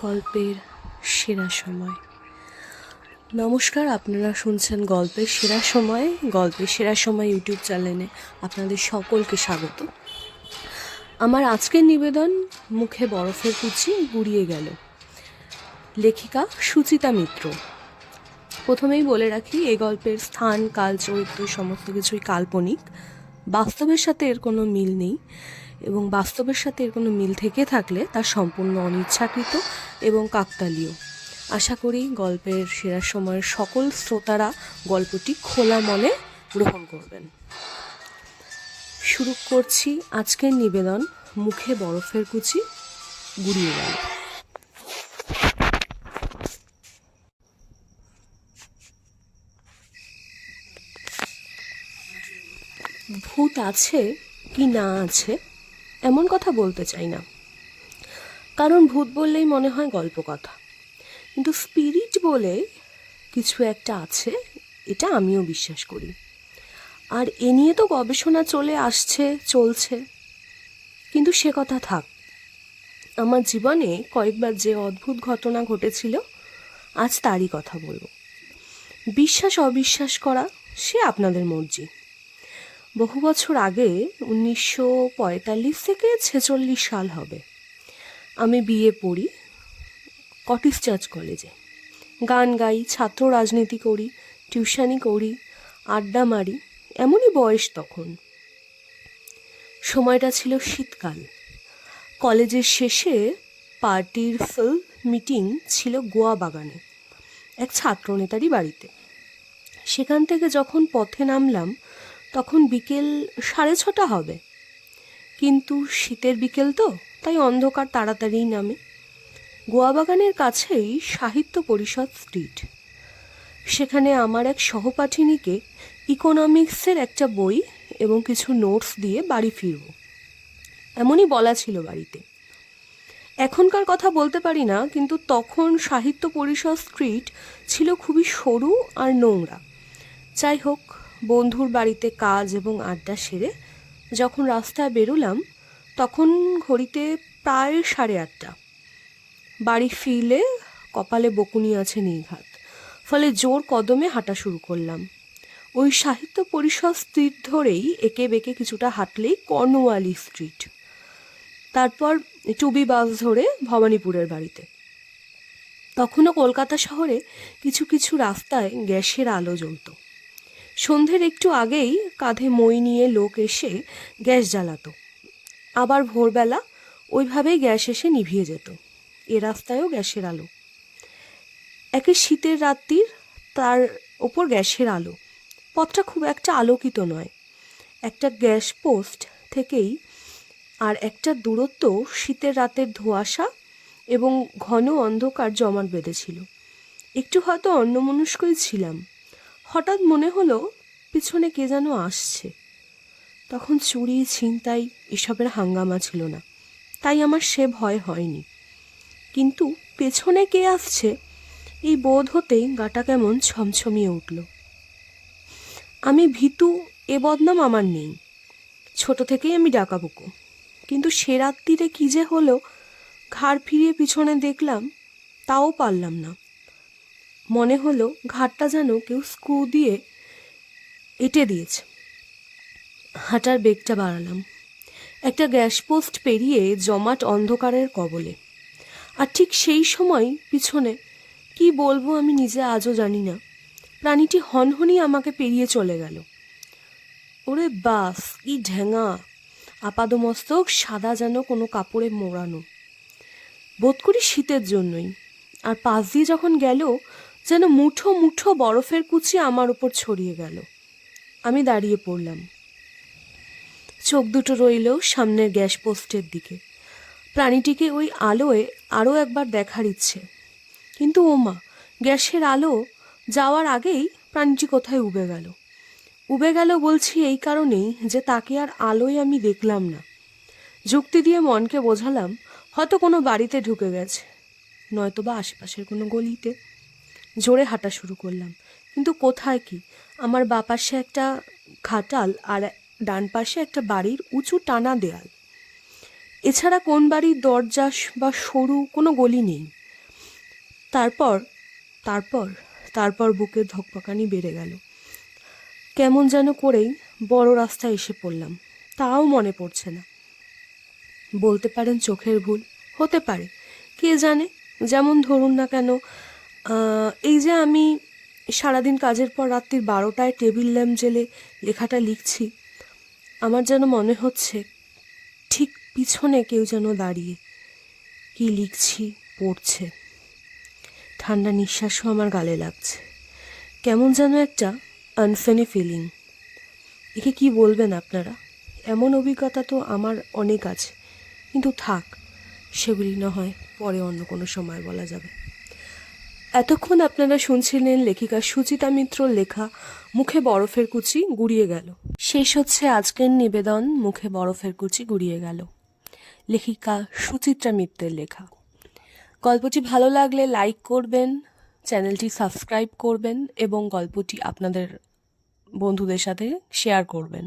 গল্পের সেরা সময়। নমস্কার, আপনারা শুনছেন গল্পের সেরা সময় ইউটিউব চ্যানেলে আপনাদের সকলকে স্বাগত। আমার আজকের নিবেদন মুখে বরফের কুচি গুড়িয়ে গেল, লেখিকা সুচিতা মিত্র। প্রথমেই বলে রাখি, এই গল্পের স্থান, কাল, চরিত্র সমস্ত কিছুই কাল্পনিক, বাস্তবের সাথে এর কোনো মিল নেই, এবং বাস্তবের সাথে এর কোনো মিল থেকে থাকলে তা সম্পূর্ণ অনিচ্ছাকৃত এবং কাকতালীয়। আশা করি গল্পের সেরা সময়ের সকল শ্রোতারা গল্পটি খোলা মনে গ্রহণ করবেন। শুরু করছি আজকের নিবেদন মুখে বরফের কুচি গুড়িয়ে গেল। ভূত আছে কি না আছে এমন কথা বলতে চাই না, কারণ ভূত বললেই মনে হয় গল্প কথা, কিন্তু স্পিরিট বলে কিছু একটা আছে, এটা আমিও বিশ্বাস করি। আর এ নিয়ে তো গবেষণা চলছে, কিন্তু সে কথা থাক। আমার জীবনে কয়েকবার যে অদ্ভুত ঘটনা ঘটেছিল, আজ তারই কথা বলবো। বিশ্বাস অবিশ্বাস করা সে আপনাদের মর্জি। বহু বছর আগে, 1945 থেকে 46 সাল হবে, আমি বিএ পড়ি কটিস চার্চ কলেজে। গান গাই, ছাত্র রাজনীতি করি, টিউশনি করি, আড্ডা মারি, এমনই বয়স তখন। সময়টা ছিল শীতকাল। কলেজের শেষে পার্টির ফিল্ম মিটিং ছিল গোয়া বাগানে এক ছাত্রনেতারই বাড়িতে। সেখান থেকে যখন পথে নামলাম তখন বিকেল 6:30 হবে, কিন্তু শীতের বিকেল তো, তাই অন্ধকার তাড়াতাড়িই নামে। গোয়া বাগানের কাছেই সাহিত্য পরিষদ স্ট্রিট। সেখানে আমার এক সহপাঠিনীকে ইকোনমিক্সের একটা বই এবং কিছু নোটস দিয়ে বাড়ি ফিরব, এমনই বলা ছিল বাড়িতে। এখনকার কথা বলতে পারি না, কিন্তু তখন সাহিত্য পরিষদ স্ট্রিট ছিল খুবই সরু আর নোংরা। যাই হোক, বন্ধুর বাড়িতে কাজ এবং আড্ডা সেরে যখন রাস্তায় বেরোলাম তখন ঘড়িতে প্রায় 8:30। বাড়ি ফিরলে কপালে বকুনি আছে নির্ঘাত, ফলে জোর কদমে হাঁটা শুরু করলাম। ওই সাহিত্য পরিষদ স্ট্রিট ধরেই একে বেঁকে কিছুটা হাঁটলেই কর্নওয়ালি স্ট্রিট, তারপর টুবি বাস ধরে ভবানীপুরের বাড়িতে। তখনও কলকাতা শহরে কিছু কিছু রাস্তায় গ্যাসের আলো জ্বলত। সন্ধ্যের একটু আগেই কাঁধে মই নিয়ে লোক এসে গ্যাস জ্বালাতো, আবার ভোরবেলা ওইভাবেই গ্যাস এসে নিভিয়ে যেত। এ রাস্তায়ও গ্যাসের আলো। একে শীতের রাত্রির, তার ওপর গ্যাসের আলো। পথটা খুব একটা আলোকিত নয়। একটা গ্যাস পোস্ট থেকেই আর একটা দূরত্ব শীতের রাতের ধোঁয়াশা এবং ঘন অন্ধকার জমাট বেঁধেছিল। একটু হয়তো অন্যমনস্কই ছিলাম। হঠাৎ মনে হলো পিছনে কে যেন আসছে। তখন চুরি, ছিনতাই এসবের হাঙ্গামা ছিল না, তাই আমার সে ভয় হয়নি। কিন্তু পেছনে কে আসছে এই বোধ হতেই গাটা কেমন ছমছমিয়ে উঠল। আমি ভীতু, এ বদনাম আমার নেই, ছোট থেকেই আমি ডাকাবুকো। কিন্তু সে রাত্রিরে কী যে হলো, ঘাড় ফিরিয়ে পিছনে দেখলাম, তাও পারলাম না। মনে হলো ঘাটটা যেন কেউ স্ক্রু দিয়ে এঁটে দিয়েছে। হাঁটার বেগটা বাড়ালাম। একটা গ্যাস পোস্ট পেরিয়ে জমাট অন্ধকারের কবলে। আর ঠিক সেই সময় পিছনে, কি বলবো আমি নিজে আজও জানি না, প্রাণীটি হনহনি আমাকে পেরিয়ে চলে গেল। ওরে বাস, কি ঢেঙা! আপাদমস্তক সাদা, যেন কোনো কাপড়ে মোড়ানো। বোধ করি শীতের জন্যই। আর পাশ দিয়ে যখন গেল, যেন মুঠো মুঠো বরফের কুচি আমার উপর ছড়িয়ে গেল। আমি দাঁড়িয়ে পড়লাম। চোখ দুটো রইল সামনের গ্যাস পোস্টের দিকে। প্রাণীটিকে ওই আলোয় আরও একবার দেখার ইচ্ছে, কিন্তু ওমা, গ্যাসের আলো যাওয়ার আগেই প্রাণীটি কোথায় উবে গেল বলছি এই কারণেই যে তাকে আর আলোয় আমি দেখলাম না। যুক্তি দিয়ে মনকে বোঝালাম হয়তো কোনো বাড়িতে ঢুকে গেছে, নয়তোবা আশেপাশের কোনো গলিতে। জোরে হাঁটা শুরু করলাম, কিন্তু কোথায় কি? আমার বাঁ পাশে একটা ঘাটাল আর ডান পাশে একটা বাড়ির উঁচু টানা দেয়াল। এছাড়া কোন বাড়ির দরজা বা সরু কোনো গলি নেই। তারপর তারপর তারপর বুকের ধকপকানি বেড়ে গেল। কেমন যেন করেই বড় রাস্তায় এসে পড়লাম, তাও মনে পড়ছে না। বলতে পারেন চোখের ভুল, হতে পারে, কে জানে। যেমন ধরুন না কেন, এই যে আমি সারাদিন কাজের পর রাত্রির 12টায় টেবিল ল্যাম্প জেলে লেখাটা লিখছি, আমার যেন মনে হচ্ছে ঠিক পিছনে কেউ যেন দাঁড়িয়ে কি লিখছি পড়ছে। ঠান্ডা নিঃশ্বাসও আমার গালে লাগছে, কেমন যেন একটা আনফানি ফিলিং। একে কি বলবেন আপনারা? এমন অভিজ্ঞতা তো আমার অনেক আছে, কিন্তু থাক, সেগুলি না হয় পরে অন্য কোনো সময় বলা যাবে। এতক্ষণ আপনারা শুনছিলেন লেখিকা সুচিতা মিত্রর লেখা মুখে বরফের কুচি গুড়িয়ে গেল। শেষ হচ্ছে আজকের নিবেদন, মুখে বরফের কুচি গুড়িয়ে গেল, লেখিকা সুচিত্রা মিত্রের লেখা। গল্পটি ভালো লাগলে লাইক করবেন, চ্যানেলটি সাবস্ক্রাইব করবেন এবং গল্পটি আপনাদের বন্ধুদের সাথে শেয়ার করবেন।